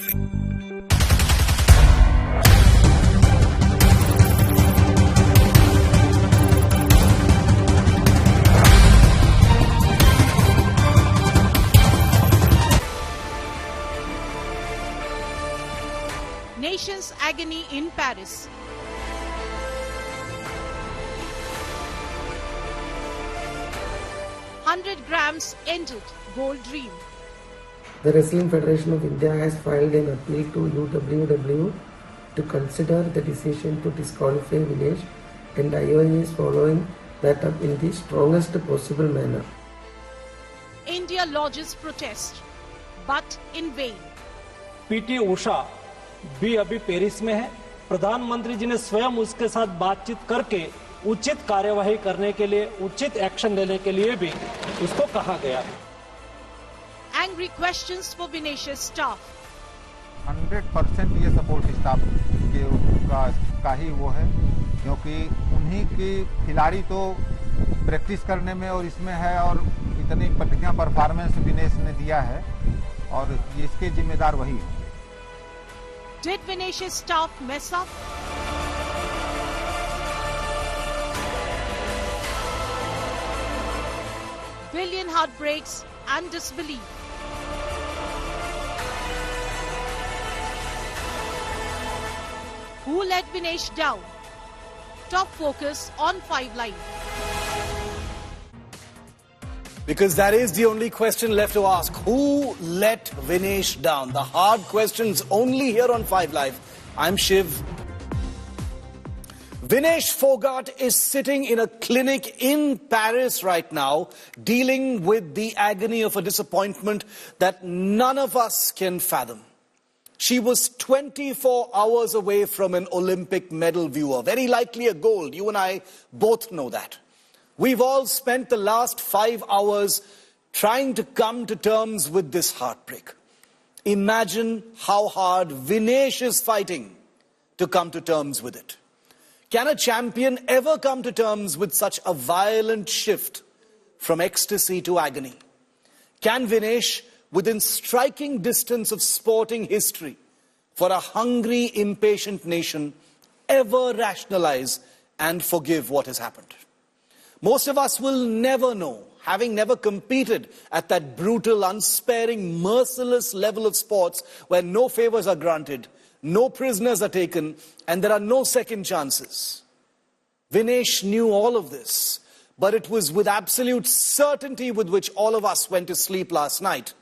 Nation's agony in Paris. $100 ended gold dream. The Wrestling Federation of India has filed an appeal to UWW to consider the decision to disqualify Vinesh, and IOA is following that up in the strongest possible manner. India lodges protest, but in vain. PT Usha भी अभी Paris में है। प्रधानमंत्री जी ने स्वयं उसके साथ बातचीत करके उचित कार्यवाही करने के लिए, उचित एक्शन लेने के लिए भी उसको कहा गया है। Angry questions for Vinesh's staff. 100% ये सपोर्ट स्टाफ का ही वो है, क्योंकि उन्हीं की खिलाड़ी तो प्रैक्टिस करने में और इसमें है, और इतनी बढ़िया परफॉर्मेंस विनेश ने दिया है और इसके जिम्मेदार वही है। Did Vinesh's staff mess up? Billion heartbreaks and disbelief. Who let Vinesh down? Top focus on 5 Live. Because that is the only question left to ask. Who let Vinesh down? The hard questions only here on 5 Live. I'm Shiv. Vinesh Phogat is sitting in a clinic in Paris right now, dealing with the agony of a disappointment that none of us can fathom. She was 24 hours away from an Olympic medal, viewer. Very likely a gold. You and I both know that. We've all spent the last 5 hours trying to come to terms with this heartbreak. Imagine how hard Vinesh is fighting to come to terms with it. Can a champion ever come to terms with such a violent shift from ecstasy to agony? Can Vinesh, within striking distance of sporting history, for a hungry, impatient nation, ever rationalize and forgive what has happened? Most of us will never know, having never competed at that brutal, unsparing, merciless level of sports where no favors are granted, no prisoners are taken, and there are no second chances. Vinesh knew all of this, but it was with absolute certainty with which all of us went to sleep last night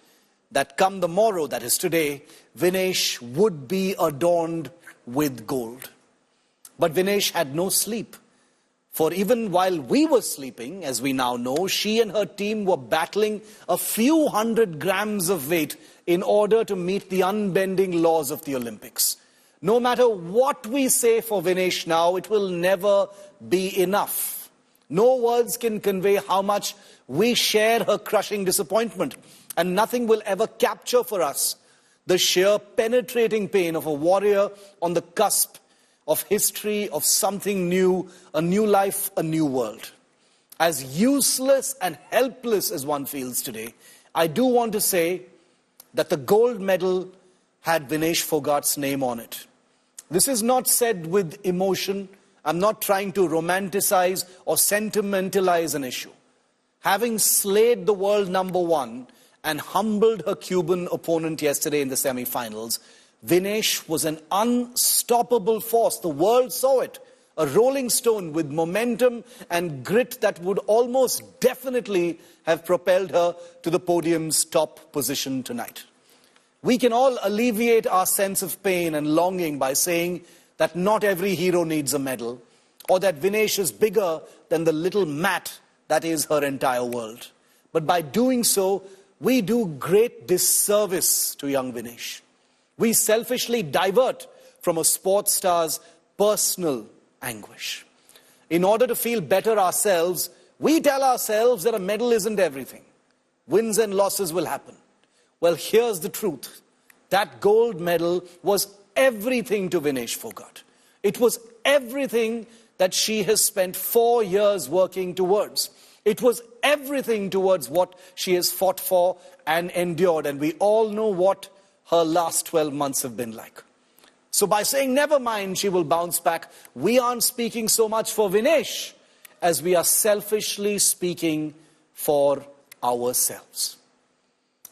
that come the morrow, that is today, Vinesh would be adorned with gold. But Vinesh had no sleep. For even while we were sleeping, as we now know, she and her team were battling a few hundred grams of weight in order to meet the unbending laws of the Olympics. No matter what we say for Vinesh now, it will never be enough. No words can convey how much we share her crushing disappointment, and nothing will ever capture for us the sheer penetrating pain of a warrior on the cusp of history, of something new, a new life, a new world. As useless and helpless as one feels today, I do want to say that the gold medal had Vinesh Phogat's name on it. This is not said with emotion. I'm not trying to romanticize or sentimentalize an issue. Having slayed the world number one and humbled her Cuban opponent yesterday in the semi-finals, Vinesh was an unstoppable force. The world saw it. A rolling stone with momentum and grit that would almost definitely have propelled her to the podium's top position tonight. We can all alleviate our sense of pain and longing by saying that not every hero needs a medal, or that Vinesh is bigger than the little mat that is her entire world. But by doing so, we do great disservice to young Vinesh. We selfishly divert from a sports star's personal anguish. In order to feel better ourselves, we tell ourselves that a medal isn't everything. Wins and losses will happen. Well, here's the truth. That gold medal was everything to Vinesh Phogat. It was everything that she has spent 4 years working towards. It was everything towards what she has fought for and endured. And we all know what her last 12 months have been like. So by saying never mind, she will bounce back, we aren't speaking so much for Vinesh as we are selfishly speaking for ourselves.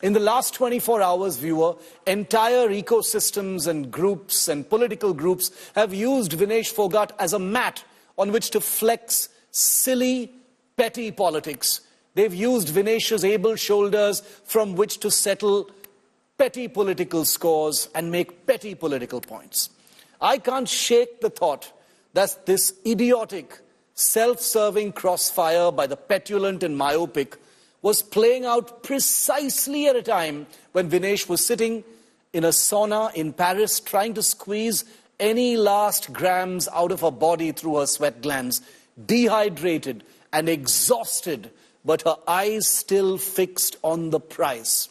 In the last 24 hours, viewer, entire ecosystems and groups and political groups have used Vinesh Phogat as a mat on which to flex silly, petty politics. They've used Vinesh's able shoulders from which to settle petty political scores and make petty political points. I can't shake the thought that this idiotic, self-serving crossfire by the petulant and myopic was playing out precisely at a time when Vinesh was sitting in a sauna in Paris trying to squeeze any last grams out of her body through her sweat glands, dehydrated and exhausted, but her eyes still fixed on the prize.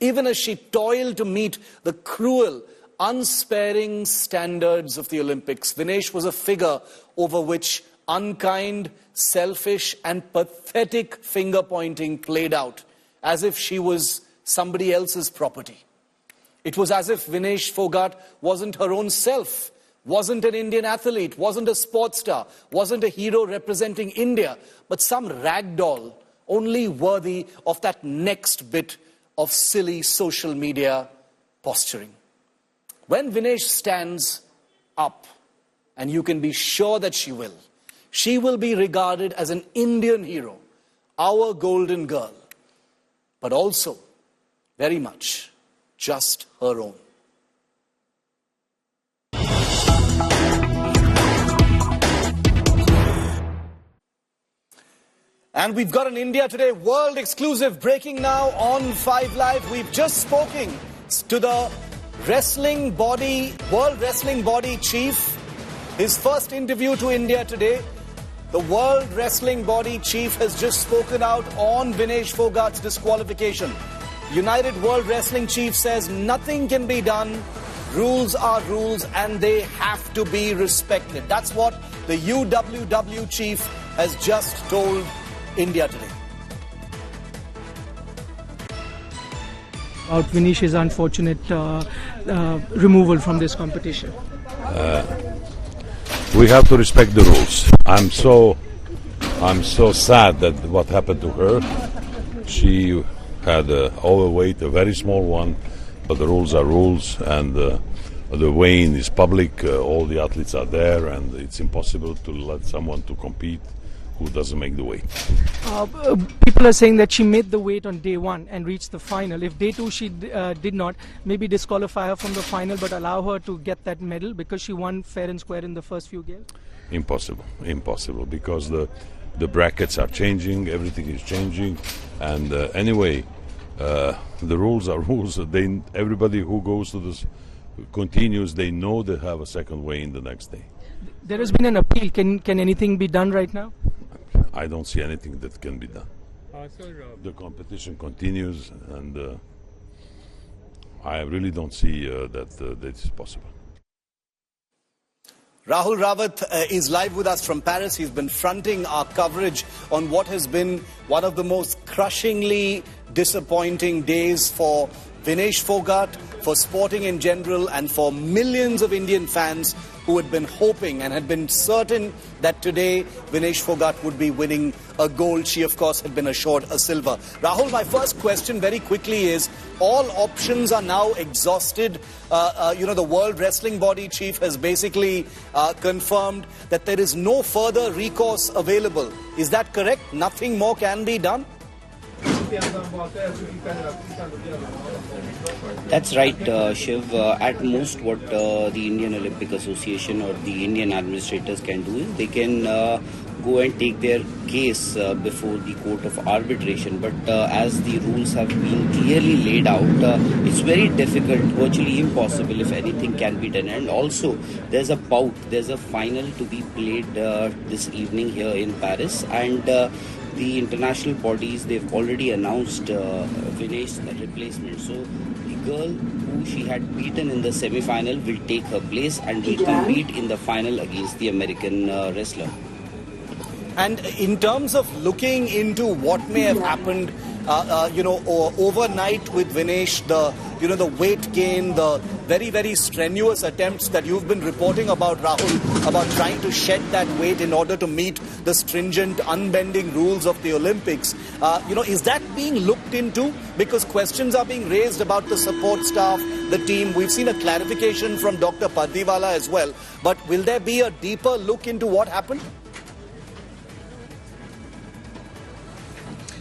Even as she toiled to meet the cruel, unsparing standards of the Olympics, Vinesh was a figure over which unkind, selfish and pathetic finger-pointing played out, as if she was somebody else's property. It was as if Vinesh Phogat wasn't her own self, wasn't an Indian athlete, wasn't a sports star, wasn't a hero representing India, but some ragdoll only worthy of that next bit of silly social media posturing. When Vinesh stands up, and you can be sure that she will be regarded as an Indian hero, our golden girl, but also very much just her own. And we've got an India Today world exclusive breaking now on 5 Live. We've just spoken to the World Wrestling Body Chief. His first interview to India Today. The World Wrestling Body Chief has just spoken out on Vinesh Phogat's disqualification. United World Wrestling Chief says nothing can be done. Rules are rules and they have to be respected. That's what the UWW Chief has just told India Today. About Vinesh's unfortunate removal from this competition. We have to respect the rules. I'm so sad that what happened to her. She had overweight, a very small one, but the rules are rules, and the weighing is public. All the athletes are there, and it's impossible to let someone to compete who doesn't make the weight. People are saying that she made the weight on day 1 and reached the final. If day 2 she did not, maybe disqualify her from the final but allow her to get that medal because she won fair and square in the first few games? Impossible, because the brackets are changing, everything is changing, and anyway, the rules are rules. Everybody who goes to this continues, they know they have a second weigh in the next day. There has been an appeal. Can anything be done right now? I don't see anything that can be done. The competition continues, and I really don't see that is possible. Rahul Rawat is live with us from Paris. He's been fronting our coverage on what has been one of the most crushingly disappointing days for Vinesh Phogat, for sporting in general, and for millions of Indian fans who had been hoping and had been certain that today Vinesh Phogat would be winning a gold. She, of course, had been assured a silver. Rahul, my first question very quickly is, all options are now exhausted. The World Wrestling Body Chief has basically confirmed that there is no further recourse available. Is that correct? Nothing more can be done? That's right, Shiv. At most, what the Indian Olympic Association or the Indian administrators can do is they can go and take their case before the court of arbitration. But as the rules have been clearly laid out, it's very difficult, virtually impossible if anything can be done. And also, there's a bout, there's a final to be played this evening here in Paris. And the international bodies, they've already announced Vinesh's replacement. So the girl who she had beaten in the semi-final will take her place and will compete in the final against the American wrestler. And in terms of looking into what may have happened overnight with Vinesh, the weight gain, the very, very strenuous attempts that you've been reporting about, Rahul, about trying to shed that weight in order to meet the stringent, unbending rules of the Olympics. Is that being looked into? Because questions are being raised about the support staff, the team. We've seen a clarification from Dr. Paddiwala as well. But will there be a deeper look into what happened?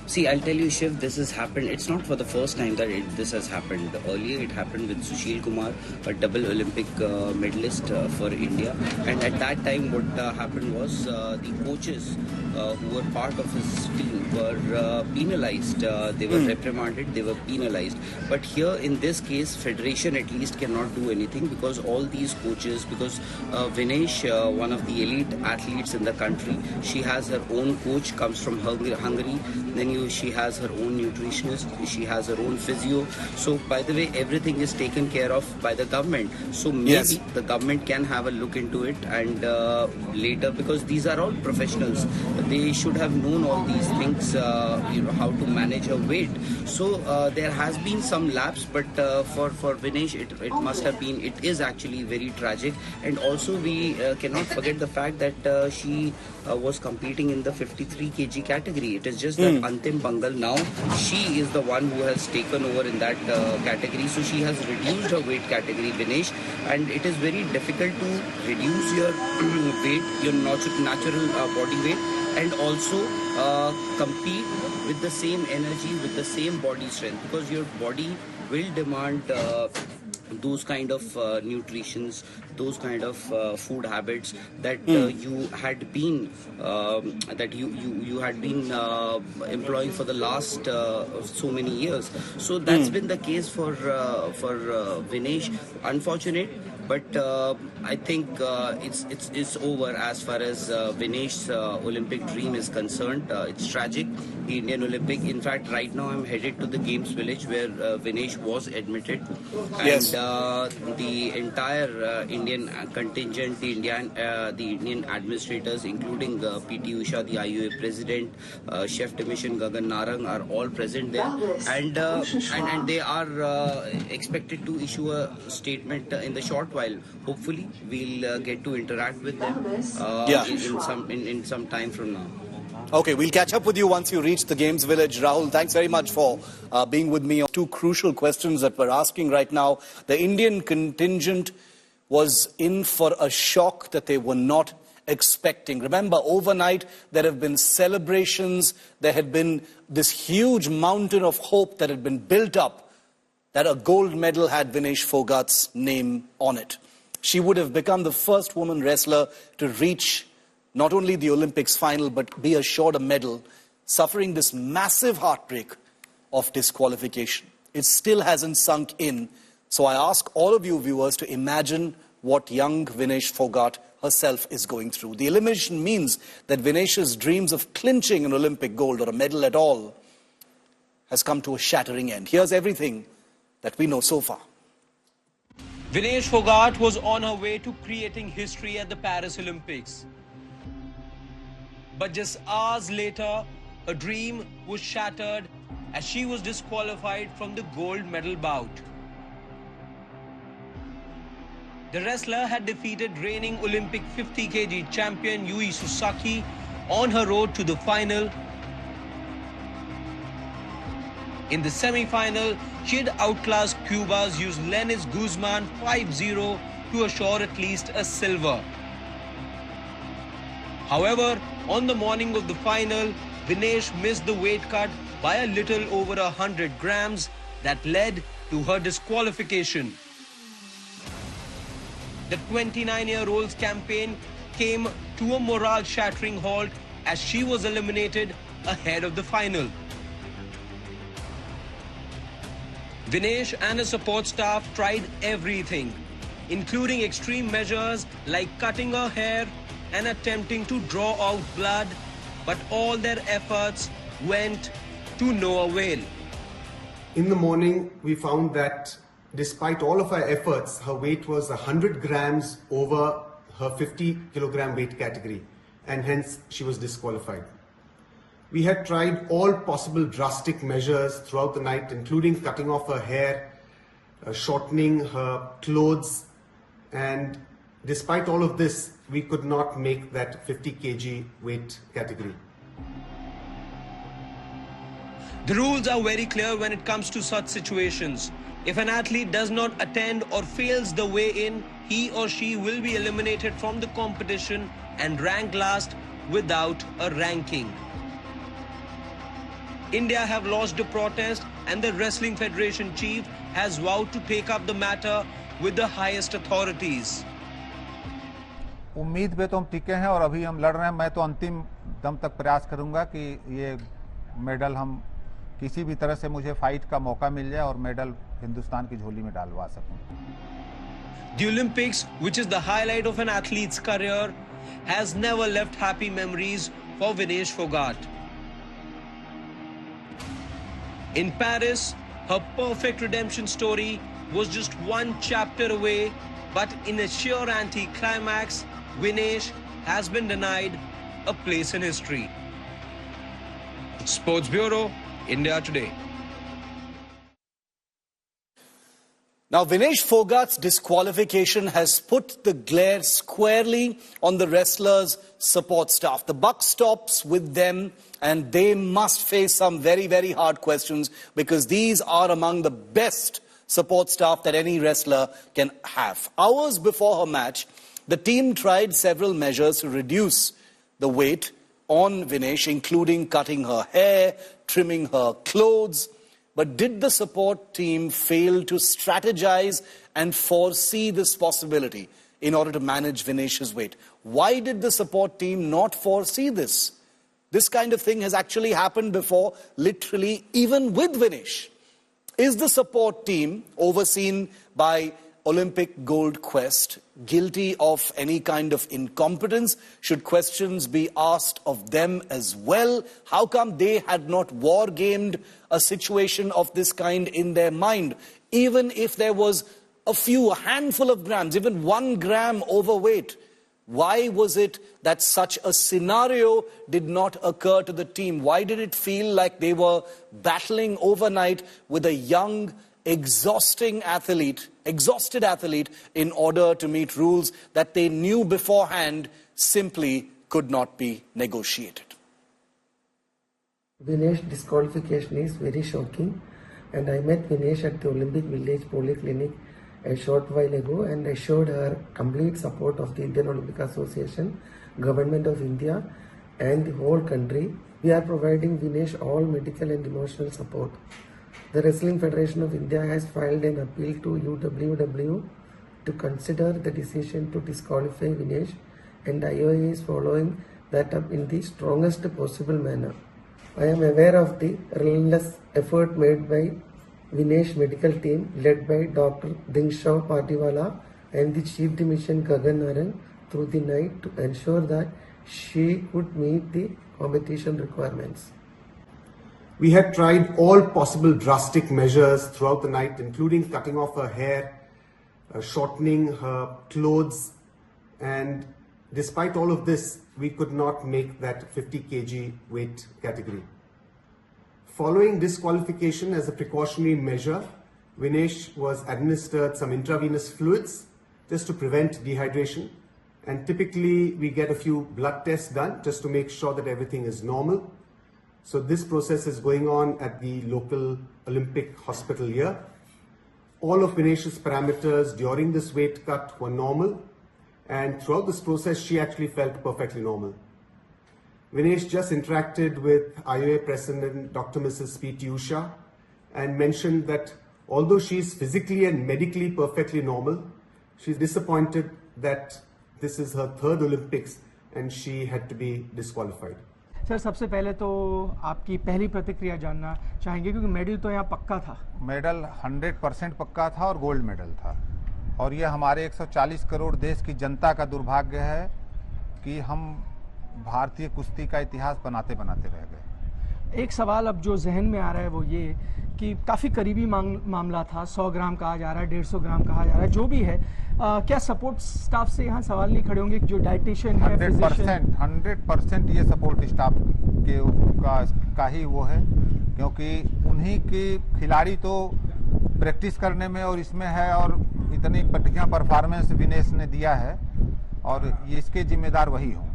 See, I'll tell you, Shiv, this has happened. It's not for the first time that this has happened. Earlier, it happened with Sushil Kumar, a double Olympic medalist for India. And at that time, what happened was the coaches who were part of his team were penalized. They were reprimanded, they were penalized. But here, in this case, Federation at least cannot do anything because all these coaches, because Vinesh, one of the elite athletes in the country, she has her own coach, comes from Hungary. Then she has her own nutritionist, she has her own physio. So, by the way, everything is taken care of by the government. So maybe the government can have a look into it and later, because these are all professionals, they should have known all these things, how to manage her weight. So there has been some lapse, but for Vinesh, it must have been, it is actually very tragic. And also we cannot forget the fact that she was competing in the 53 kg category. It is just that Antim Bangal now, she is the one who has taken over in that category. So she has reduced her weight category, Vinesh, and it is very difficult to reduce your weight, your natural body weight, and also compete with the same energy, with the same body strength, because your body will demand those kind of nutritions, those kind of food habits that you had been employing for the last so many years. So that's been the case for Vinesh. Unfortunate, but I think it's over as far as Vinesh's Olympic dream is concerned. It's tragic. The Indian Olympic, in fact, right now I'm headed to the Games Village where Vinesh was admitted, and the entire Indian contingent, the Indian administrators, including PT Usha, the IOA president, Chef de Mission Gagan Narang, are all present there, and they are expected to issue a statement in the short while. Hopefully, we'll get to interact with them in some time from now. Okay, we'll catch up with you once you reach the Games Village. Rahul, thanks very much for being with me on two crucial questions that we're asking right now. The Indian contingent was in for a shock that they were not expecting. Remember, overnight, there have been celebrations. There had been this huge mountain of hope that had been built up that a gold medal had Vinesh Phogat's name on it. She would have become the first woman wrestler to reach not only the Olympics final, but be assured a medal, suffering this massive heartbreak of disqualification. It still hasn't sunk in. So I ask all of you viewers to imagine what young Vinesh Phogat herself is going through. The elimination means that Vinesh's dreams of clinching an Olympic gold or a medal at all has come to a shattering end. Here's everything that we know so far. Vinesh Phogat was on her way to creating history at the Paris Olympics. But just hours later, a dream was shattered as she was disqualified from the gold medal bout. The wrestler had defeated reigning Olympic 50 kg champion Yui Sasaki on her road to the final. In the semi-final, she had outclassed Cuba's Yuslenis Guzman 5-0 to assure at least a silver. However, on the morning of the final, Vinesh missed the weight cut by a little over 100 grams that led to her disqualification. The 29-year-old's campaign came to a morale-shattering halt as she was eliminated ahead of the final. Vinesh and her support staff tried everything, including extreme measures like cutting her hair and attempting to draw out blood, but all their efforts went to no avail. In the morning, we found that despite all of our efforts, her weight was 100 grams over her 50 kilogram weight category, and hence she was disqualified. We had tried all possible drastic measures throughout the night, including cutting off her hair, shortening her clothes, and despite all of this, we could not make that 50 kg weight category. The rules are very clear when it comes to such situations. If an athlete does not attend or fails the weigh-in, he or she will be eliminated from the competition and ranked last without a ranking. India have lodged a protest and the Wrestling Federation chief has vowed to take up the matter with the highest authorities. उम्मीद पे तो हम टिके हैं और अभी हम लड़ रहे हैं। मैं तो अंतिम दम तक प्रयास करूंगा कि ये मेडल हम किसी भी तरह से मुझे फाइट का मौका मिल जाए और मेडल हिंदुस्तान की झोली में डालवा सकूं। The Olympics, which is the highlight of an athlete's career, has never left happy memories for Vinesh Phogat. In Paris, her perfect redemption story was just one chapter away, but in a sheer anti-climax, Vinesh has been denied a place in history. Sports Bureau, India Today. Now, Vinesh Phogat's disqualification has put the glare squarely on the wrestlers' support staff. The buck stops with them, and they must face some very, very hard questions because these are among the best support staff that any wrestler can have. Hours before her match, the team tried several measures to reduce the weight on Vinesh, including cutting her hair, trimming her clothes. But did the support team fail to strategize and foresee this possibility in order to manage Vinesh's weight? Why did the support team not foresee this? This kind of thing has actually happened before, literally, even with Vinesh. Is the support team, overseen by Olympic Gold Quest, guilty of any kind of incompetence? Should questions be asked of them as well? How come they had not war-gamed a situation of this kind in their mind? Even if there was a handful of grams, even 1 gram overweight, why was it that such a scenario did not occur to the team? Why did it feel like they were battling overnight with a young, exhausted athlete in order to meet rules that they knew beforehand simply could not be negotiated? Vinesh disqualification is very shocking, and I met Vinesh at the Olympic Village Polyclinic a short while ago and assured her complete support of the Indian Olympic Association, Government of India and the whole country. We are providing Vinesh all medical and emotional support. The Wrestling Federation of India has filed an appeal to UWW to consider the decision to disqualify Vinesh, and IOA is following that up in the strongest possible manner. I am aware of the relentless effort made by Vinesh medical team led by Dr. Dingshaw Patiwala and the Chief Dimission Gagan Narang through the night to ensure that she could meet the competition requirements. We had tried all possible drastic measures throughout the night, including cutting off her hair, shortening her clothes, and despite all of this, we could not make that 50 kg weight category. Following disqualification as a precautionary measure, Vinesh was administered some intravenous fluids just to prevent dehydration, and typically we get a few blood tests done just to make sure that everything is normal. So this process is going on at the local Olympic hospital here. All of Vinesh's parameters during this weight cut were normal, and throughout this process she actually felt perfectly normal. Vinesh just interacted with IOA President Dr. Mrs. P.T. Usha and mentioned that although she is physically and medically perfectly normal, she is disappointed that this is her third Olympics and she had to be disqualified. Sir, सबसे पहले तो आपकी पहली प्रतिक्रिया जानना चाहेंगे क्योंकि medal तो यहाँ पक्का था। मेडल 100% पक्का था और गोल्ड मेडल था, और ये हमारे 140 करोड़ देश की जनता का दुर्भाग्य है कि हम भारतीय कुश्ती का इतिहास बनाते बनाते रह गए। एक सवाल अब जो जहन में आ रहा है वो ये कि काफ़ी करीबी मामला था, 100 ग्राम कहा जा रहा है, 150 ग्राम कहा जा रहा है, जो भी है, क्या सपोर्ट स्टाफ से यहाँ सवाल नहीं खड़े होंगे जो डाइटिशियन है? 100% ये सपोर्ट स्टाफ का ही वो है, क्योंकि उन्हीं की खिलाड़ी तो प्रैक्टिस करने में और इसमें है, और इतनी बढ़िया परफॉर्मेंस विनेश ने दिया है, और इसके जिम्मेदार वही होंगे.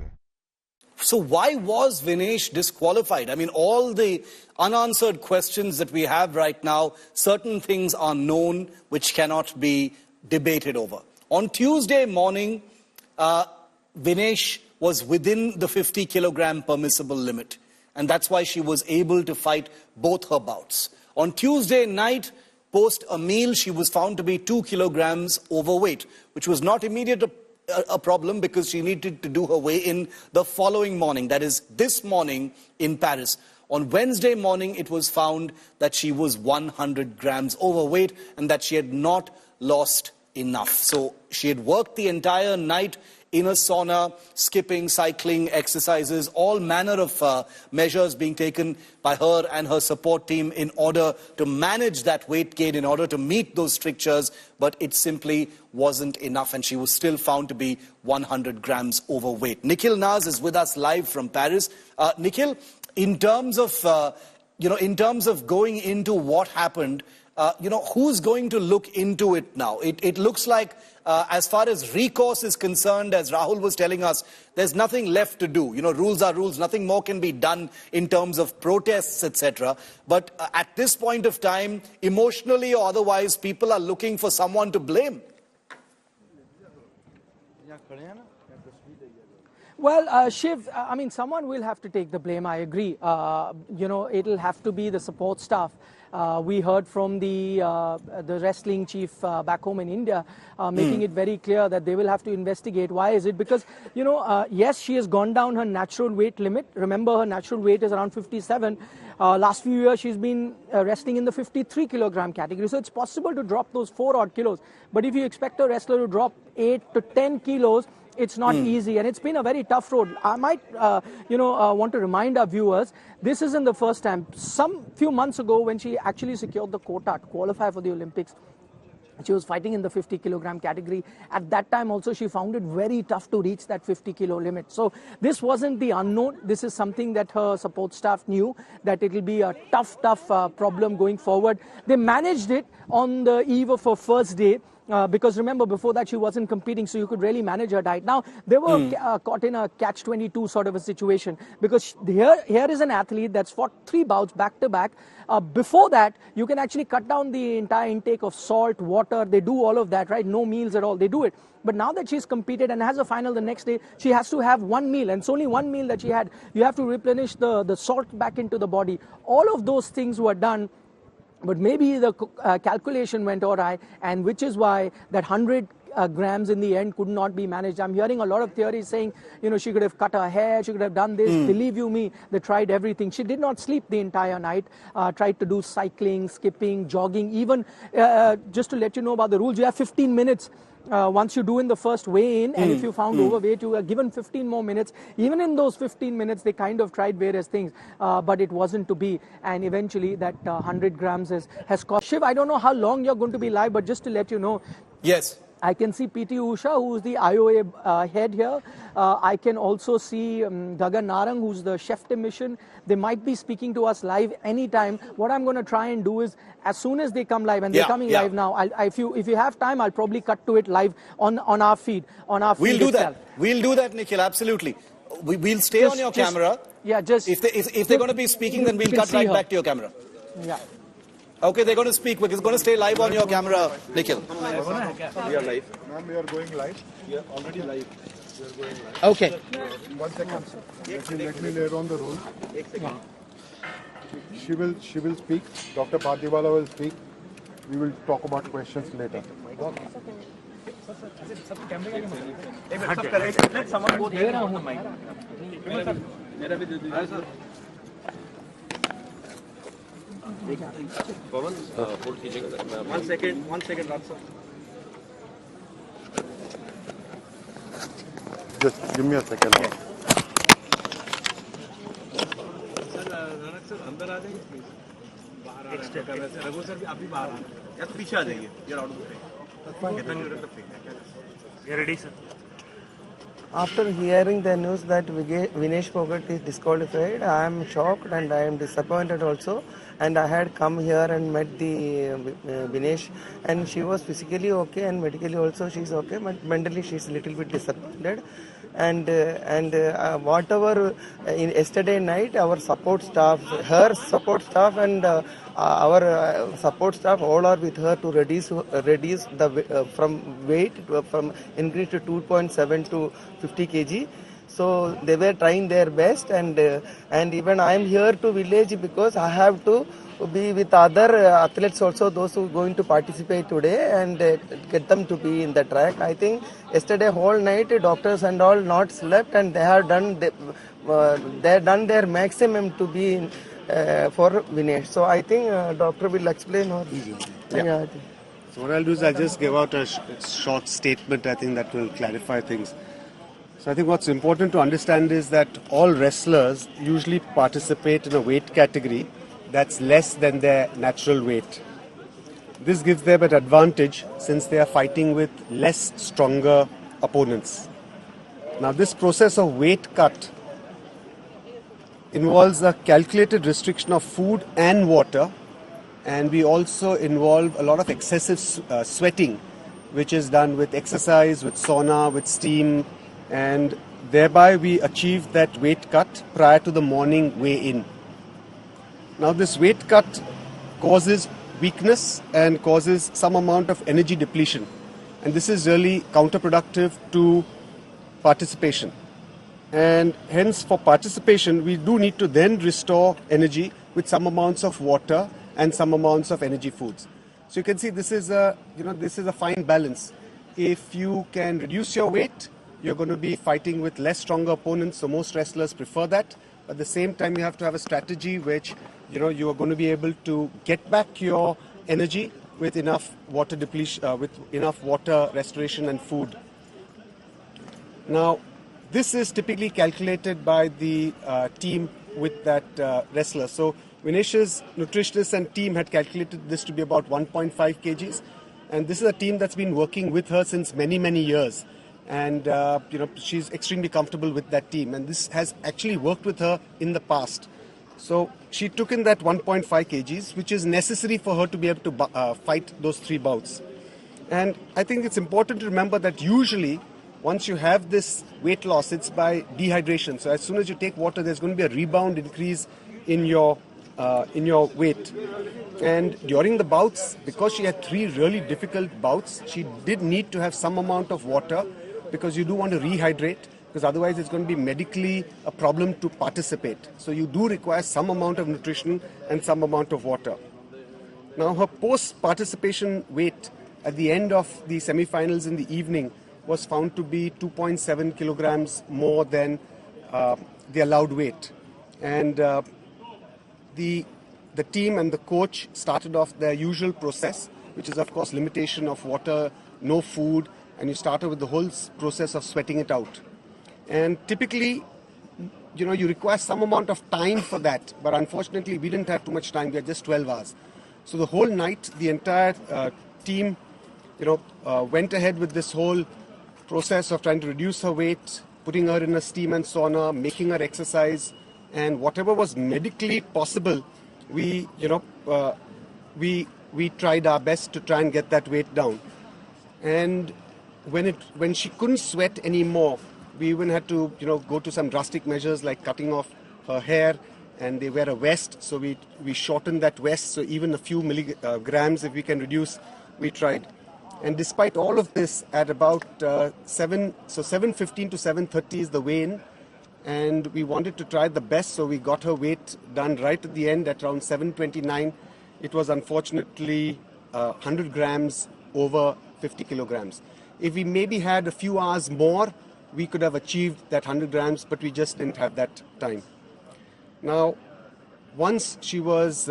So why was Vinesh disqualified? I mean, all the unanswered questions that we have right now, certain things are known which cannot be debated over. On Tuesday morning, Vinesh was within the 50 kilogram permissible limit, and that's why she was able to fight both her bouts. On Tuesday night, post a meal, she was found to be 2 kilograms overweight, which was not immediate a problem because she needed to do her weigh-in the following morning, that is this morning in Paris. On Wednesday morning, it was found that she was 100 grams overweight and that she had not lost enough. So she had worked the entire night in a sauna, skipping, cycling, exercises, all manner of measures being taken by her and her support team in order to manage that weight gain, in order to meet those strictures, but it simply wasn't enough, and she was still found to be 100 grams overweight. Nikhil Naz is with us live from Paris. Nikhil, in terms of going into what happened, who's going to look into it now? It looks like, as far as recourse is concerned, as Rahul was telling us, there's nothing left to do. Rules are rules. Nothing more can be done in terms of protests, etc. But at this point of time, emotionally or otherwise, people are looking for someone to blame. Well, Shiv, I mean, someone will have to take the blame, I agree. It'll have to be the support staff. We heard from the wrestling chief back home in India making it very clear that they will have to investigate. Why is it? Because, yes, she has gone down her natural weight limit. Remember, her natural weight is around 57. Last few years, she's been wrestling in the 53 kilogram category. So it's possible to drop those 4 odd kilos. But if you expect a wrestler to drop 8 to 10 kilos, it's not easy, and it's been a very tough road. I might, want to remind our viewers, this isn't the first time. Some few months ago, when she actually secured the quota to qualify for the Olympics, she was fighting in the 50 kilogram category. At that time also, she found it very tough to reach that 50 kilo limit. So this wasn't the unknown. This is something that her support staff knew, that it will be a tough problem going forward. They managed it on the eve of her first day. Because remember, before that she wasn't competing, so you could really manage her diet. Now, they were caught in a catch-22 sort of a situation, because here is an athlete that's fought 3 bouts back-to-back. Before that, you can actually cut down the entire intake of salt, water. They do all of that, right? No meals at all. They do it. But now that she's competed and has a final the next day, she has to have 1 meal, and it's only 1 meal that she had. You have to replenish the salt back into the body. All of those things were done. But maybe the calculation went awry, and which is why that 100 grams in the end could not be managed. I'm hearing a lot of theories saying, she could have cut her hair, she could have done this. Believe you me, they tried everything. She did not sleep the entire night, tried to do cycling, skipping, jogging. Even, just to let you know about the rules, you have 15 minutes. Once you do in the first weigh-in, and if you found overweight, you are given 15 more minutes. Even in those 15 minutes, they kind of tried various things, but it wasn't to be. And eventually, that 100 grams has cost. Shiv, I don't know how long you're going to be live, but just to let you know. Yes. I can see PT Usha, who is the IOA head here. I can also see Gagan Narang, who's the chef de mission. They might be speaking to us live anytime. What I'm going to try and do is, as soon as they come live, and they're coming live now, if you have time, I'll probably cut to it live on our feed. We'll do that. We'll do that, Nikhil, absolutely. We'll stay on your camera. Yeah, just... If they're going to be speaking, then we'll cut right back to your camera. Yeah. Okay, they're going to speak. We're going to stay live on your camera, Nikhil. We are live. Ma'am, we are going live. We are already live. We are going live. Okay. 1 second. Let me lay on the rules. She will speak. Dr. Pardiwala will speak. We will talk about questions later. Let someone go there on the mic. One second, Ratsa. Just give me a second. Sir अंदर आ जाइए please बाहर आ रहे हैं Raghu sir भी आप भी बाहर आ या पीछे आ जाइए यार out of the frame ready sir After hearing the news that Vinesh Phogat is disqualified, I am shocked and I am disappointed also. And I had come here and met the Vinesh, and she was physically okay and medically also she is okay, but mentally she is a little bit disappointed. And whatever in yesterday night, our support staff, her support staff and our support staff all are with her to reduce the from weight from increase to 2.7 to 50 kg. So they were trying their best, and even I am here to village because I have to be with other athletes also, those who are going to participate today, and get them to be in the track. I think yesterday whole night doctors and all not slept, and they have done their maximum to be in, for Vinesh. So I think doctor will explain. Or Yeah. So what I'll do is I'll just give out a short statement. I think that will clarify things. So I think what's important to understand is that all wrestlers usually participate in a weight category that's less than their natural weight. This gives them an advantage since they are fighting with less stronger opponents. Now this process of weight cut involves a calculated restriction of food and water, and we also involve a lot of excessive sweating, which is done with exercise, with sauna, with steam, and thereby we achieve that weight cut prior to the morning weigh-in. Now this weight cut causes weakness and causes some amount of energy depletion, and this is really counterproductive to participation. And hence for participation we do need to then restore energy with some amounts of water and some amounts of energy foods. So you can see this is a fine balance. If you can reduce your weight, you're going to be fighting with less stronger opponents, so most wrestlers prefer that. At the same time, you have to have a strategy which you are going to be able to get back your energy with enough water depletion, with enough water restoration and food. Now, this is typically calculated by the team with that wrestler. So Vinesh's nutritionist and team had calculated this to be about 1.5 kgs, and this is a team that's been working with her since many years. And she's extremely comfortable with that team, and this has actually worked with her in the past. So she took in that 1.5 kgs, which is necessary for her to be able to fight those 3 bouts. And I think it's important to remember that usually once you have this weight loss, it's by dehydration. So as soon as you take water, there's going to be a rebound increase in your weight. And during the bouts, because she had 3 really difficult bouts, she did need to have some amount of water, because you do want to rehydrate, because otherwise it's going to be medically a problem to participate. So you do require some amount of nutrition and some amount of water. Now her post-participation weight at the end of the semi-finals in the evening was found to be 2.7 kilograms more than the allowed weight. And the team and the coach started off their usual process, which is of course limitation of water, no food, and you started with the whole process of sweating it out. And typically, you require some amount of time for that, but unfortunately we didn't have too much time. We had just 12 hours. So the whole night, the entire team, went ahead with this whole process of trying to reduce her weight, putting her in a steam and sauna, making her exercise, and whatever was medically possible, we tried our best to try and get that weight down. And when she couldn't sweat anymore, we even had to go to some drastic measures like cutting off her hair, and they wear a vest, so we shortened that vest, so even a few milligrams if we can reduce, we tried. And despite all of this, at about 7:15 to 7:30 is the weigh-in, and we wanted to try the best, so we got her weight done right at the end at around 7:29. It was unfortunately 100 grams over 50 kilograms. If we maybe had a few hours more, we could have achieved that 100 grams, but we just didn't have that time. Now, once she was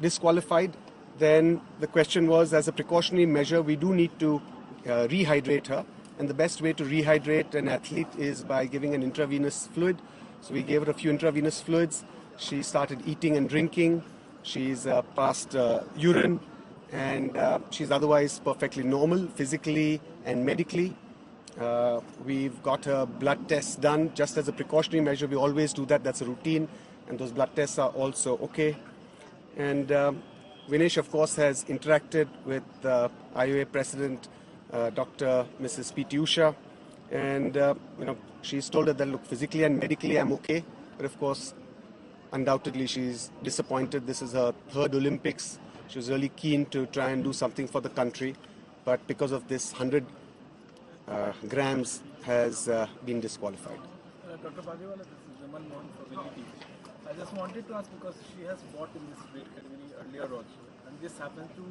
disqualified, then the question was, as a precautionary measure, we do need to rehydrate her. And the best way to rehydrate an athlete is by giving an intravenous fluid. So we gave her a few intravenous fluids. She started eating and drinking. She's passed urine, and she's otherwise perfectly normal, physically and medically. We've got her blood tests done just as a precautionary measure. We always do that. That's a routine. And those blood tests are also okay. And Vinesh, of course, has interacted with IOA President Dr. Mrs. P.T. Usha. And, she's told her that, look, physically and medically I'm okay. But, of course, undoubtedly she's disappointed. This is her third Olympics. She was really keen to try and do something for the country. But because of this 100 grams has been disqualified. Dr. Padiwala, this is Vimal Mohan for VDT. I just wanted to ask, because she has fought in this weight category earlier also, and this happens to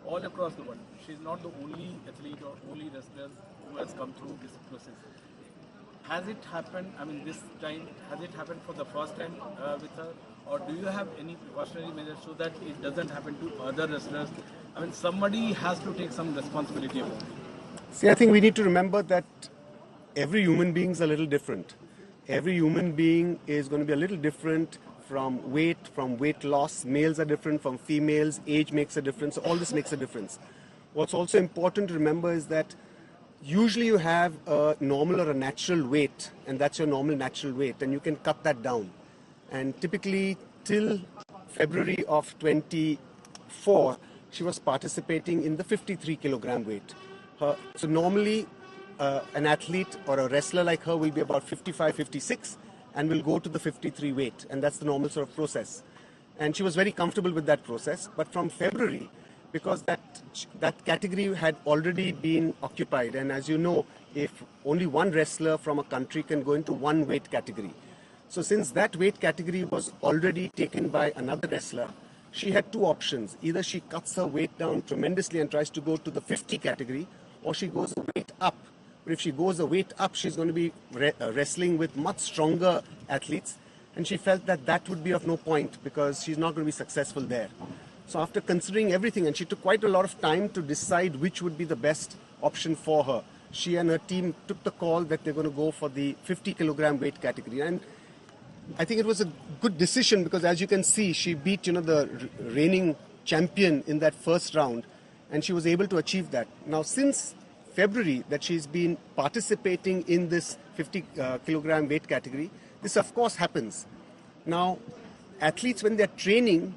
all across the world. She's not the only athlete or only wrestler who has come through this process. Has it happened, this time, has it happened for the first time with her? Or do you have any precautionary measures so that it doesn't happen to other wrestlers? Somebody has to take some responsibility about it. See, I think we need to remember that every human being is a little different. Every human being is going to be a little different from weight loss. Males are different from females. Age makes a difference. All this makes a difference. What's also important to remember is that usually you have a normal or a natural weight, and that's your normal natural weight, and you can cut that down. And typically, till February of 24, she was participating in the 53 kilogram weight. So normally, an athlete or a wrestler like her will be about 55, 56 and will go to the 53 weight. And that's the normal sort of process. And she was very comfortable with that process. But from February, because that category had already been occupied, and as you know, if only one wrestler from a country can go into one weight category. So since that weight category was already taken by another wrestler, she had two options. Either she cuts her weight down tremendously and tries to go to the 50 category, or she goes a weight up. But if she goes a weight up, she's going to be wrestling with much stronger athletes. And she felt that that would be of no point because she's not going to be successful there. So after considering everything, and she took quite a lot of time to decide which would be the best option for her, she and her team took the call that they're going to go for the 50 kilogram weight category. And I think it was a good decision because, as you can see, she beat the reigning champion in that first round, and she was able to achieve that. Now, since February that she's been participating in this 50 kilogram weight category, this of course happens. Now, athletes, when they're training,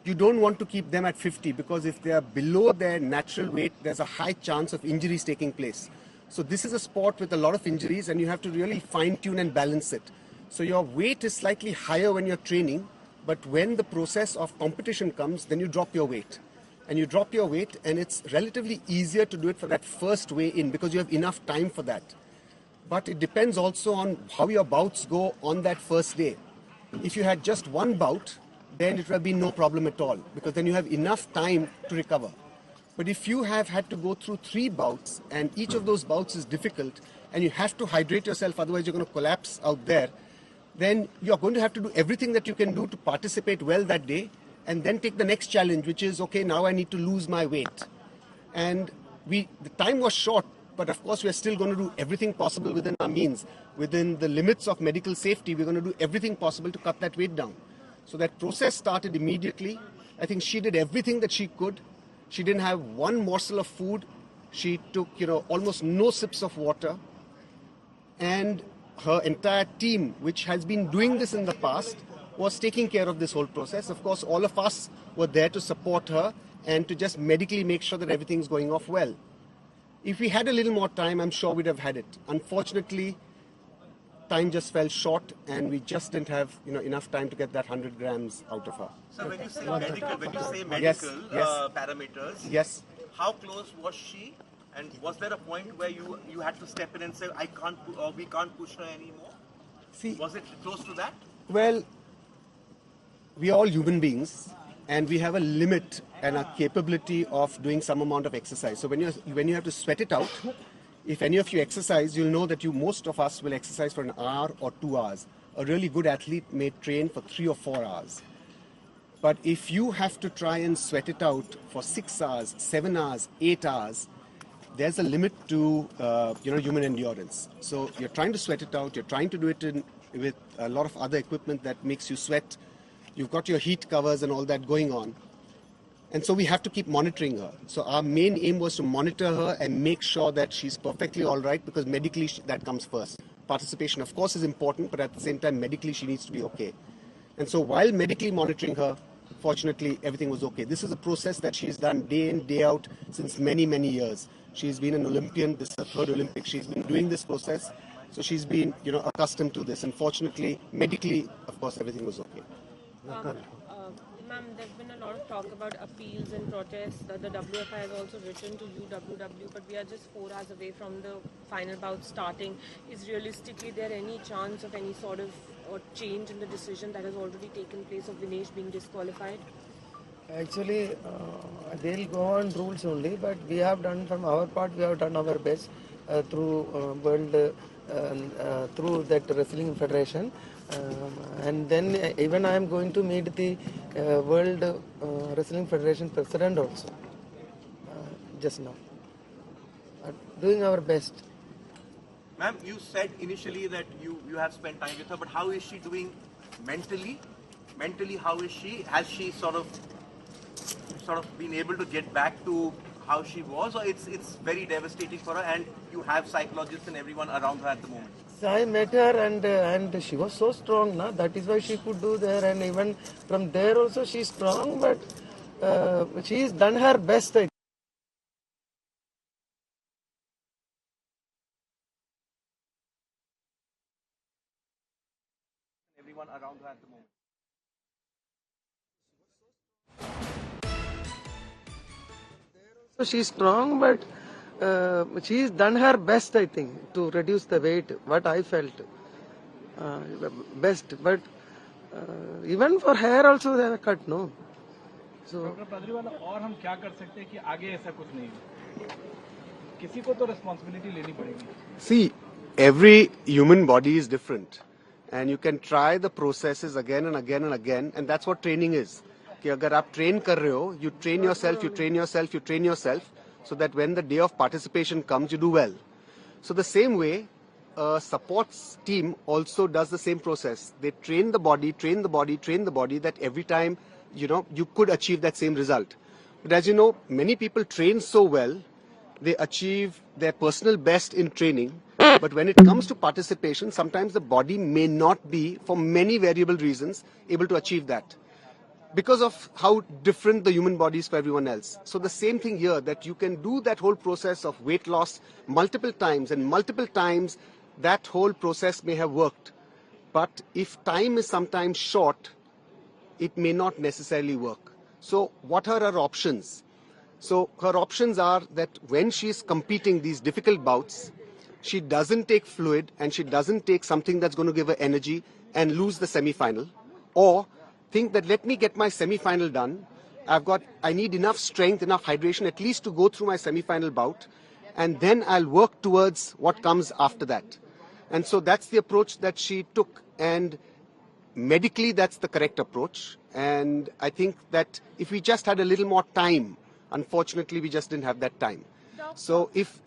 you don't want to keep them at 50 because if they are below their natural weight, there's a high chance of injuries taking place. So this is a sport with a lot of injuries, and you have to really fine-tune and balance it. So your weight is slightly higher when you're training, but when the process of competition comes, then you drop your weight. And you drop your weight, and it's relatively easier to do it for that first weigh in because you have enough time for that. But it depends also on how your bouts go on that first day. If you had just one bout, then it would have been no problem at all because then you have enough time to recover. But if you have had to go through 3 bouts and each of those bouts is difficult and you have to hydrate yourself, otherwise you're going to collapse out there, then you're going to have to do everything that you can do to participate well that day and then take the next challenge, which is, okay, now I need to lose my weight. And the time was short, but of course we're still going to do everything possible within our means. Within the limits of medical safety, we're going to do everything possible to cut that weight down. So that process started immediately. I think she did everything that she could. She didn't have one morsel of food. She took, almost no sips of water. And her entire team, which has been doing this in the past, was taking care of this whole process. Of course, all of us were there to support her and to just medically make sure that everything's going off well. If we had a little more time, I'm sure we'd have had it. Unfortunately, time just fell short and we just didn't have enough time to get that 100 grams out of her. So when you say medical, yes. Parameters, yes. How close was she? And was there a point where you had to step in and say, I can't, or we can't push her anymore? See, was it close to that? Well, we are all human beings and we have a limit and a capability of doing some amount of exercise. So when you have to sweat it out, if any of you exercise, you'll know that most of us will exercise for an hour or 2 hours. A really good athlete may train for 3 or 4 hours. But if you have to try and sweat it out for 6 hours, 7 hours, 8 hours, there's a limit to human endurance. So you're trying to sweat it out. You're trying to do it with a lot of other equipment that makes you sweat. You've got your heat covers and all that going on. And so we have to keep monitoring her. So our main aim was to monitor her and make sure that she's perfectly all right, because medically that comes first. Participation, of course, is important, but at the same time, medically she needs to be okay. And so while medically monitoring her, fortunately, everything was okay. This is a process that she's done day in, day out since many, many years. She's been an Olympian. This is her third Olympics. She's been doing this process. So she's been, accustomed to this. And fortunately, medically, of course, everything was okay. Ma'am, there's been a lot of talk about appeals and protests. The WFI has also written to UWW, but we are just 4 hours away from the final bout starting. Is realistically there any chance of any sort of change in the decision that has already taken place of Vinesh being disqualified? Actually, they'll go on rules only, but we have done from our part, we have done our best through through that wrestling federation. And then even I am going to meet the World Wrestling Federation President also just now. Doing our best. Ma'am, you said initially that you have spent time with her, but how is she doing mentally? Mentally, how is she? Has she sort of been able to get back to how she was, or it's very devastating for her, and you have psychologists and everyone around her at the moment? So I met her and she was so strong, na? That is why she could do there, and even from there also she's strong, but she's done her best. Everyone around her at the moment. So she's strong, but she's done her best, I think, to reduce the weight, what I felt. Best, but even for hair also they have cut, no? So, doctor Pardiwala, और हम क्या कर सकते हैं कि आगे ऐसा कुछ नहीं हो? किसी को तो responsibility लेनी पड़ेगी. See, every human body is different. And you can try the processes again and again and again, and that's what training is. कि अगर आप train कर रहे हो, you train yourself, you train yourself, you train yourself, so that when the day of participation comes, you do well. So the same way, a supports team also does the same process. They train the body, train the body, train the body, that every time, you could achieve that same result. But as you know, many people train so well, they achieve their personal best in training. But when it comes to participation, sometimes the body may not be, for many variable reasons, able to achieve that, because of how different the human body is for everyone else. So the same thing here, that you can do that whole process of weight loss multiple times, and multiple times that whole process may have worked. But if time is sometimes short, it may not necessarily work. So what are her options? So her options are that when she is competing these difficult bouts, she doesn't take fluid and she doesn't take something that's going to give her energy and lose the semi-final, or think that let me get my semi-final done. I need enough strength, enough hydration at least to go through my semi-final bout, and then I'll work towards what comes after that. And so that's the approach that she took, and medically that's the correct approach. And I think that if we just had a little more time, unfortunately we just didn't have that time. So if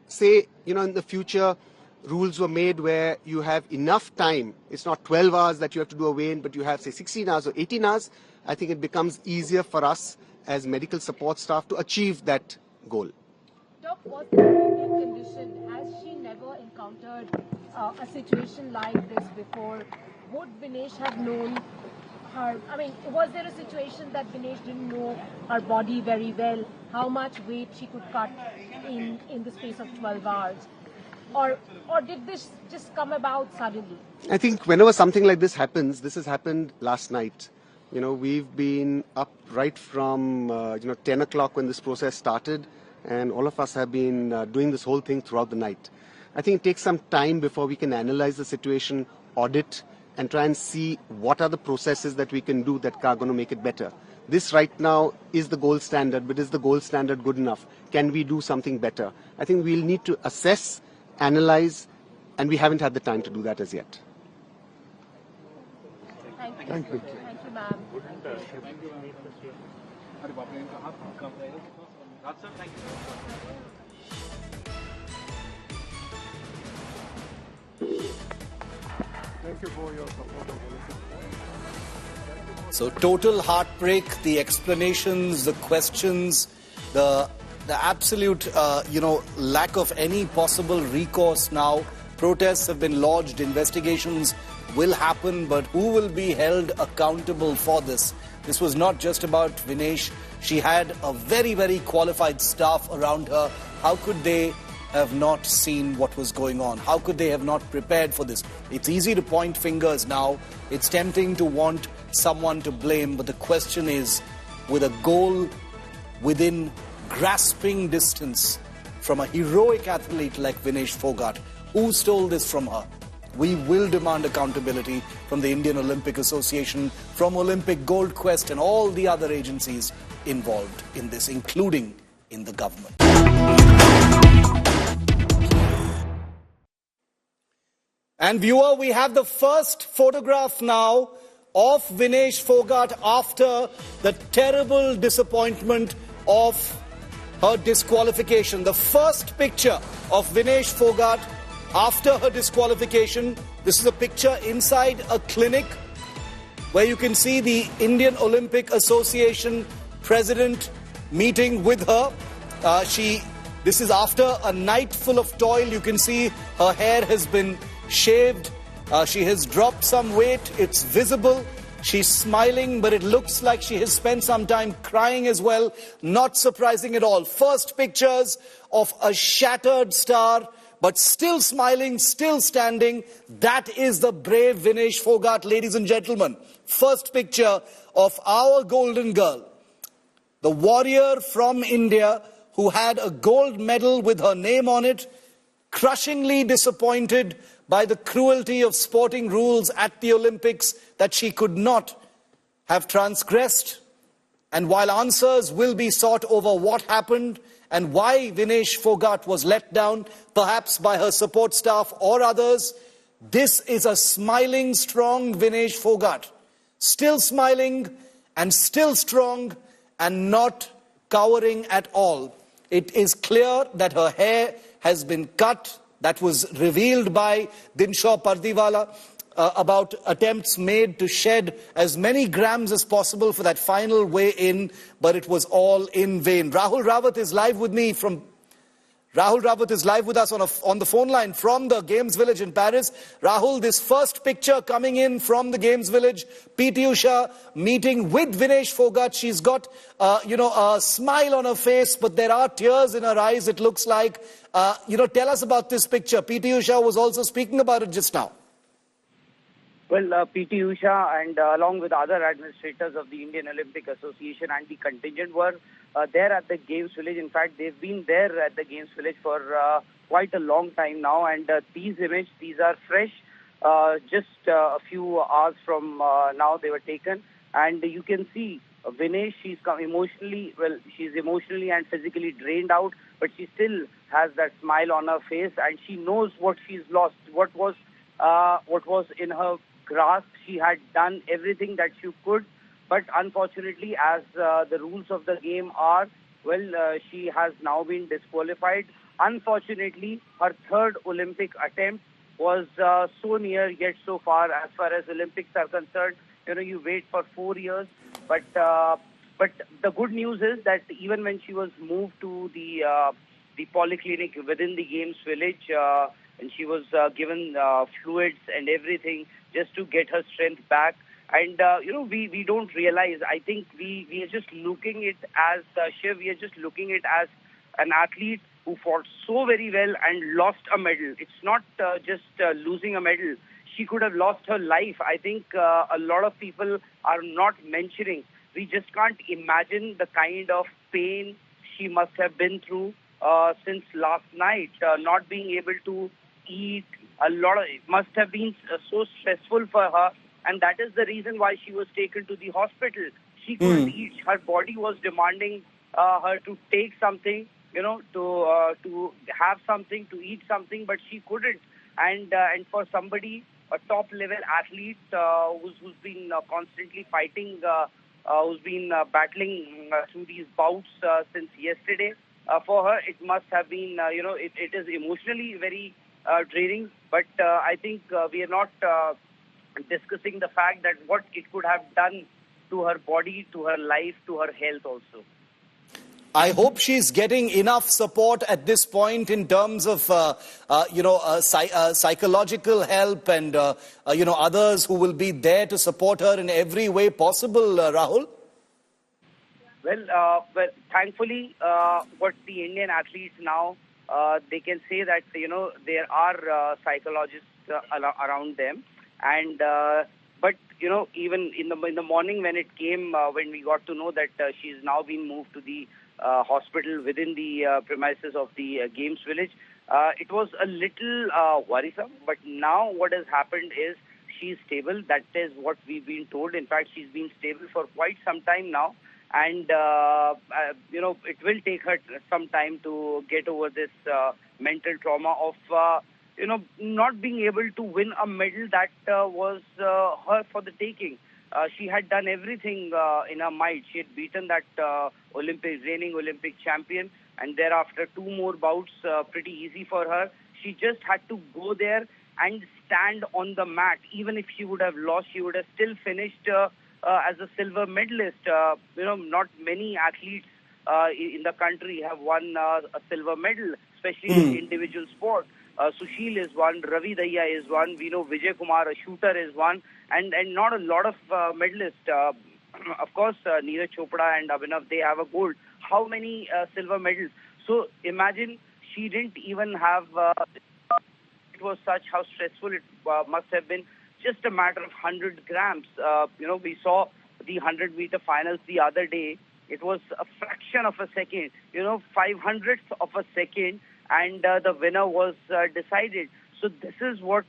say, in the future, rules were made where you have enough time, it's not 12 hours that you have to do a weigh-in, but you have, say, 16 hours or 18 hours, I think it becomes easier for us as medical support staff to achieve that goal. Doc, what's the unique condition? Has she never encountered a situation like this before? Would Vinesh have known her? I mean, was there a situation that Vinesh didn't know her body very well, how much weight she could cut in the space of 12 hours? Or did this just come about suddenly? I think whenever something like this happens, this has happened last night. We've been up right from 10 o'clock when this process started, and all of us have been doing this whole thing throughout the night. I think it takes some time before we can analyze the situation, audit, and try and see what are the processes that we can do that are going to make it better. This right now is the gold standard, but is the gold standard good enough? Can we do something better? I think we'll need to assess, analyze, and we haven't had the time to do that as yet. Thank you. Thank you. Thank you, ma'am. Thank you for your support. So total heartbreak, the explanations, the questions, the absolute, lack of any possible recourse now. Protests have been lodged, investigations will happen, but who will be held accountable for this? This was not just about Vinesh. She had a very, very qualified staff around her. How could they have not seen what was going on? How could they have not prepared for this? It's easy to point fingers now. It's tempting to want someone to blame, but the question is, with a goal within grasping distance from a heroic athlete like Vinesh Phogat, who stole this from her? We will demand accountability from the Indian Olympic Association, from Olympic Gold Quest and all the other agencies involved in this, including in the government. And viewer, we have the first photograph now of Vinesh Phogat after the terrible disappointment of her disqualification. The first picture of Vinesh Phogat after her disqualification. This is a picture inside a clinic where you can see the Indian Olympic Association president meeting with her. This is after a night full of toil. You can see her hair has been shaved. She has dropped some weight. It's visible. She's smiling, but it looks like she has spent some time crying as well. Not surprising at all. First pictures of a shattered star, but still smiling, still standing. That is the brave Vinesh Phogat, ladies and gentlemen. First picture of our golden girl, the warrior from India who had a gold medal with her name on it, crushingly disappointed by the cruelty of sporting rules at the Olympics that she could not have transgressed. And while answers will be sought over what happened and why Vinesh Phogat was let down, perhaps by her support staff or others, this is a smiling, strong Vinesh Phogat. Still smiling and still strong and not cowering at all. It is clear that her hair has been cut. That was revealed by Dinshaw Pardiwala about attempts made to shed as many grams as possible for that final weigh-in, but it was all in vain. Rahul Rawat is live with me from... Rahul Rawat is live with us on the phone line from the Games Village in Paris. Rahul, this first picture coming in from the Games Village, PT Usha meeting with Vinesh Phogat. She's got, a smile on her face, but there are tears in her eyes, it looks like. Tell us about this picture. PT Usha was also speaking about it just now. Well, PT Usha and along with other administrators of the Indian Olympic Association and the contingent were there at the Games Village. In fact, they've been there at the Games Village for quite a long time now. And these images, these are fresh. Just a few hours from now they were taken. And you can see Vinesh, she's emotionally and physically drained out, but she still has that smile on her face, and she knows what she's lost, what was in her grasp. She had done everything that she could, but unfortunately, as the rules of the game are, she has now been disqualified. Unfortunately, her third Olympic attempt was so near yet so far. As far as Olympics are concerned, you wait for 4 years. But the good news is that even when she was moved to the polyclinic within the Games Village, and she was given fluids and everything just to get her strength back. And, we don't realize, I think we are just looking it as, Shiv, we are just looking it as an athlete who fought so very well and lost a medal. It's not just losing a medal. She could have lost her life. I think a lot of people are not mentioning. We just can't imagine the kind of pain she must have been through since last night, not being able to eat. It must have been so stressful for her, and that is the reason why she was taken to the hospital. She couldn't eat. Her body was demanding her to take something, to have something, to eat something, but she couldn't. And for somebody, a top-level athlete who's been constantly fighting, who's been battling through these bouts since yesterday, for her, it must have been, it is emotionally very draining. But I think we are not discussing the fact that what it could have done to her body, to her life, to her health also. I hope she's getting enough support at this point in terms of, psychological help and, others who will be there to support her in every way possible, Rahul. Well, thankfully, what the Indian athletes now, they can say that, there are psychologists around them. And, but, even in the morning when it came, when we got to know that she's now been moved to the hospital within the premises of the Games Village, it was a little worrisome. But now what has happened is she's stable. That is what we've been told. In fact, she's been stable for quite some time now. And, it will take her some time to get over this mental trauma of, not being able to win a medal that was her for the taking. She had done everything in her might. She had beaten that reigning Olympic champion, and thereafter 2 more bouts, pretty easy for her. She just had to go there and stand on the mat. Even if she would have lost, she would have still finished as a silver medalist. Not many athletes in the country have won a silver medal, especially in individual sport. Sushil is one, Ravi Daya is one, we know Vijay Kumar, a shooter, is one, and not a lot of medalists. Of course, Neeraj Chopra and Abhinav, they have a gold. How many silver medals? So imagine she didn't even have, it was such how stressful it must have been. Just a matter of 100 grams. We saw the 100-meter finals the other day. It was a fraction of a second, 500th of a second, and the winner was decided. So this is what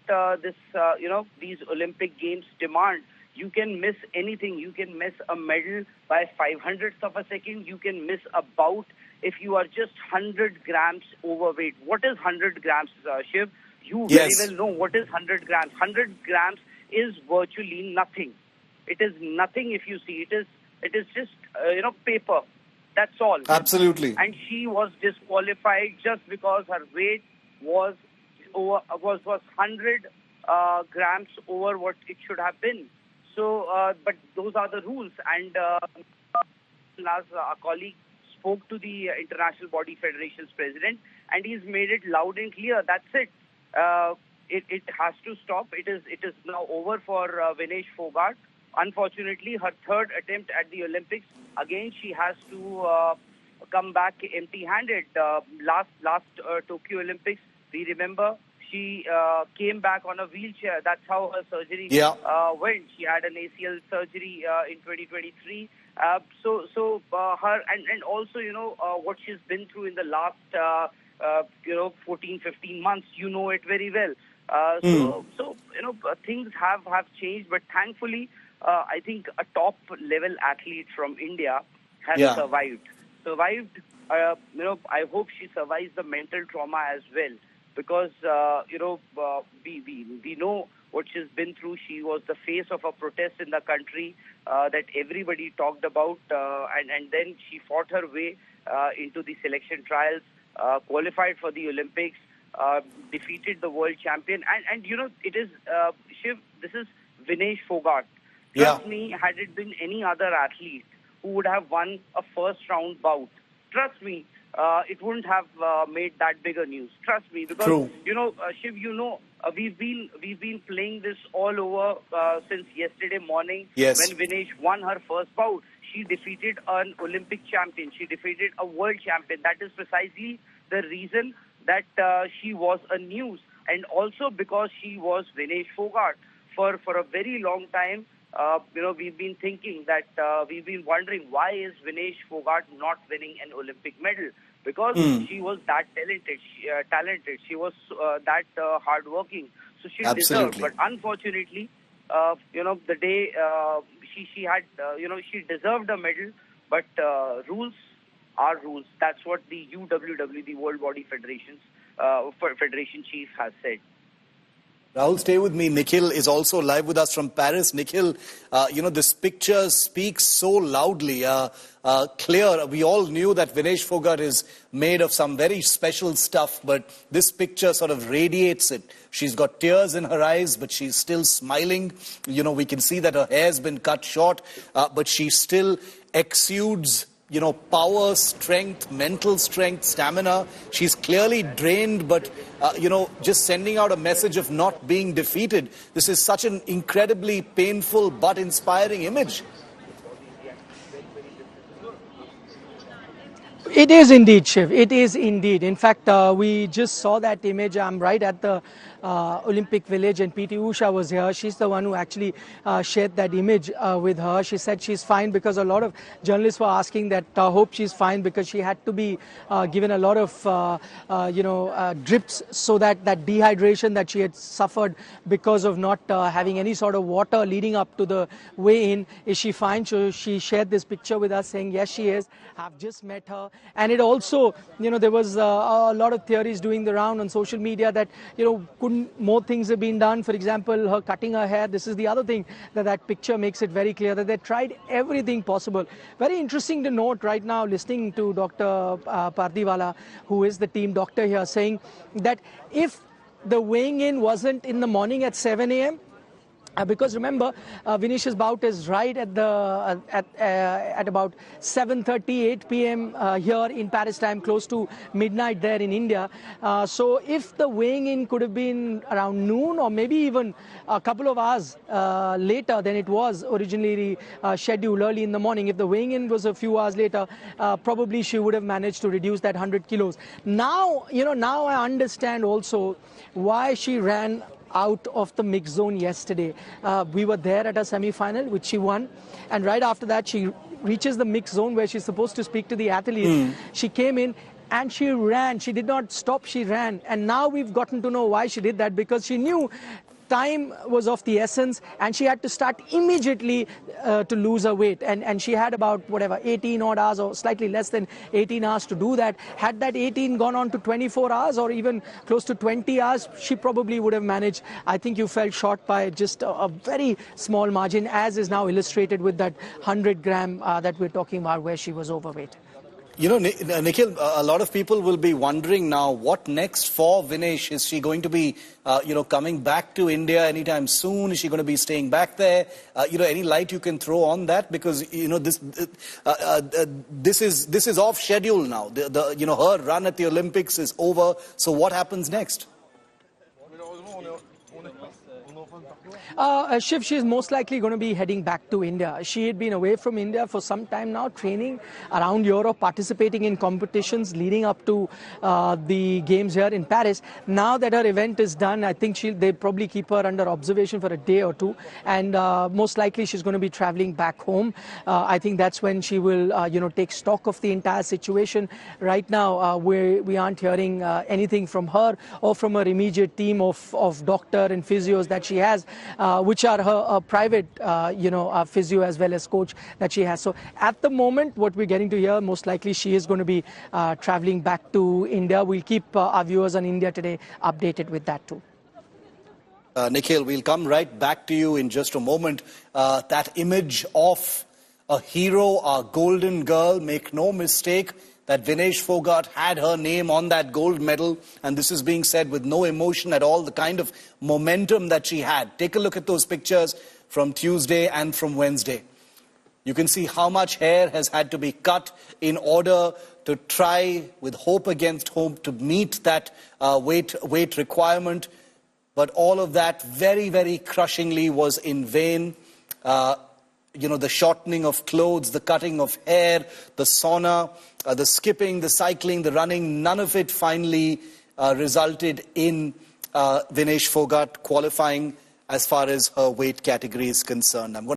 these Olympic Games demand. You can miss anything. You can miss a medal by 500th of a second. You can miss a bout if you are just 100 grams overweight. What is 100 grams, Shiv? You very well know what is 100 grams. 100 grams is virtually nothing. It is nothing if you see. It is just, paper. That's all. Absolutely. And she was disqualified just because her weight was 100 grams over what it should have been. So, but those are the rules. And our colleague spoke to the International Body Federation's president, and he's made it loud and clear. That's it. It has to stop. It is now over for Vinesh Phogat. Unfortunately, her 3rd attempt at the Olympics. Again, she has to come back empty-handed. Last Tokyo Olympics, we remember she came back on a wheelchair. That's how her surgery went. She had an ACL surgery in 2023. So her and also what she's been through in the last 14, 15 months. You know it very well. So things have changed, but thankfully, I think a top level athlete from India has survived. I hope she survives the mental trauma as well, because we know what she's been through. She was the face of a protest in the country that everybody talked about, and then she fought her way into the selection trials, qualified for the Olympics, defeated the world champion, and it is Shiv. This is Vinesh Phogat. Trust me, had it been any other athlete who would have won a first-round bout, trust me, it wouldn't have made that bigger news. Trust me, because Shiv, we've been playing this all over since yesterday morning. When Vinesh won her first bout, she defeated an Olympic champion. She defeated a world champion. That is precisely the reason that she was a news, and also because she was Vinesh Phogat. For a very long time, we've been thinking that we've been wondering, why is Vinesh Phogat not winning an Olympic medal? Because she was that talented. She was that hardworking. So she deserved. But unfortunately, the day she had, she deserved a medal. But rules are rules. That's what the UWW, the World Body Federation chief, has said. Rahul, stay with me. Nikhil is also live with us from Paris. Nikhil, this picture speaks so loudly, clear. We all knew that Vinesh Phogat is made of some very special stuff, but this picture sort of radiates it. She's got tears in her eyes, but she's still smiling. We can see that her hair's been cut short, but she still exudes power, strength, mental strength, stamina. She's clearly drained, but, just sending out a message of not being defeated. This is such an incredibly painful but inspiring image. It is indeed, Shiv. It is indeed. In fact, we just saw that image. I'm right at the Olympic Village, and PT Usha was here. She's the one who actually shared that image with her. She said she's fine because a lot of journalists were asking that. Hope she's fine because she had to be given a lot of drips so that dehydration that she had suffered because of not having any sort of water leading up to the weigh-in. Is she fine? So she shared this picture with us saying yes, she is. I've just met her. And it also, there was a lot of theories doing the round on social media that, couldn't more things have been done? For example, her cutting her hair. This is the other thing that picture makes it very clear, that they tried everything possible. Very interesting to note right now, listening to Dr. Pardiwala, who is the team doctor here, saying that if the weighing in wasn't in the morning at 7 a.m., because remember, Vinesh's bout is right at about 7:30, 8 p.m. Here in Paris time, close to midnight there in India. So if the weighing in could have been around noon or maybe even a couple of hours later than it was originally scheduled early in the morning, if the weighing in was a few hours later, probably she would have managed to reduce that 100 kilos. Now, now I understand also why she ran out of the mix zone yesterday. We were there at a semi-final, which she won, and right after that she reaches the mix zone where she's supposed to speak to the athletes. She came in and she ran. She did not stop, she ran. And now we've gotten to know why she did that, because she knew time was of the essence and she had to start immediately to lose her weight, and she had about 18 odd hours or slightly less than 18 hours to do that. Had that 18 gone on to 24 hours or even close to 20 hours, she probably would have managed. I think you fell short by just a very small margin, as is now illustrated with that 100 gram that we're talking about where she was overweight. Nikhil, a lot of people will be wondering now, what next for Vinesh? Is she going to be, coming back to India anytime soon? Is she going to be staying back there? Any light you can throw on that? Because, this is off schedule now. Her run at the Olympics is over. So what happens next? Shiv, she is most likely going to be heading back to India. She had been away from India for some time now, training around Europe, participating in competitions leading up to the games here in Paris. Now that her event is done, I think they'll probably keep her under observation for a day or two, and most likely she's going to be traveling back home. I think that's when she will, take stock of the entire situation. Right now, we aren't hearing anything from her or from her immediate team of doctor and physios that she has, which are her private, physio as well as coach that she has. So at the moment, what we're getting to hear, most likely she is going to be traveling back to India. We'll keep our viewers on India Today updated with that too. Nikhil, we'll come right back to you in just a moment. That image of a hero, a golden girl, make no mistake that Vinesh Phogat had her name on that gold medal, and this is being said with no emotion at all, the kind of momentum that she had. Take a look at those pictures from Tuesday and from Wednesday. You can see how much hair has had to be cut in order to try, with hope against hope, to meet that weight requirement. But all of that very, very crushingly was in vain. The shortening of clothes, the cutting of hair, the sauna, the skipping, the cycling, the running, none of it finally resulted in Vinesh Phogat qualifying as far as her weight category is concerned.